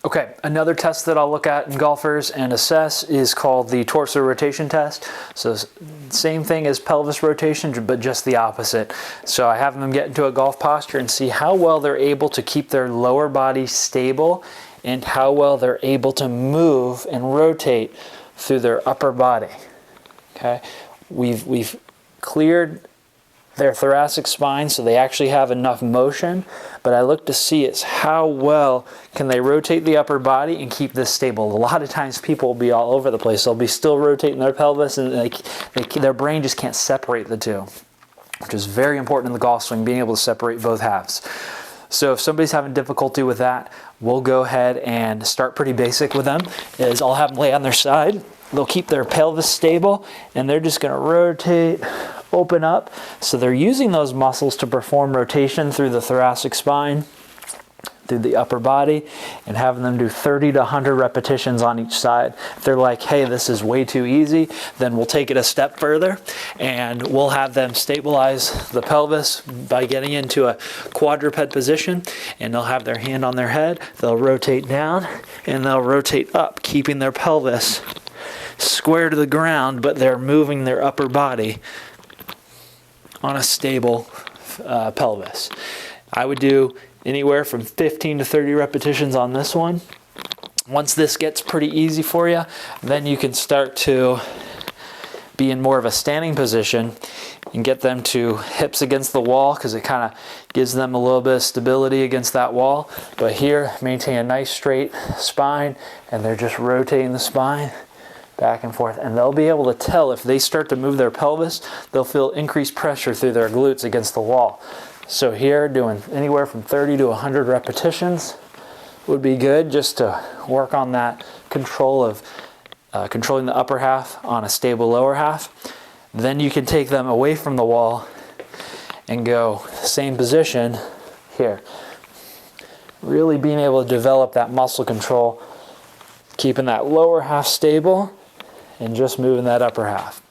Okay, another test that I'll look at in golfers and assess is called the torso rotation test. So same thing as pelvis rotation, but just the opposite. So I have them get into a golf posture and see how well they're able to keep their lower body stable and how well they're able to move and rotate through their upper body. Okay, we've cleared their thoracic spine, so they actually have enough motion, but I look to see is how well can they rotate the upper body and keep this stable. A lot of times people will be all over the place. They'll be still rotating their pelvis and their brain just can't separate the two, which is very important in the golf swing, being able to separate both halves. So if somebody's having difficulty with that, we'll go ahead and start pretty basic with them. Is I'll have them lay on their side. They'll keep their pelvis stable and they're just gonna rotate, open up. So they're using those muscles to perform rotation through the thoracic spine, through the upper body, and having them do 30 to 100 repetitions on each side. If they're like, hey, this is way too easy, then we'll take it a step further and we'll have them stabilize the pelvis by getting into a quadruped position, and they'll have their hand on their head, they'll rotate down and they'll rotate up, keeping their pelvis square to the ground, but they're moving their upper body on a stable pelvis. I would do anywhere from 15 to 30 repetitions on this one. Once this gets pretty easy for you, then you can start to be in more of a standing position and get them to hips against the wall, because it kind of gives them a little bit of stability against that wall. But here, maintain a nice straight spine, and they're just rotating the spine back and forth, and they'll be able to tell if they start to move their pelvis, they'll feel increased pressure through their glutes against the wall. So here, doing anywhere from 30 to 100 repetitions would be good, just to work on that control of controlling the upper half on a stable lower half. Then you can take them away from the wall and go same position here. Really being able to develop that muscle control, keeping that lower half stable and just moving that upper half.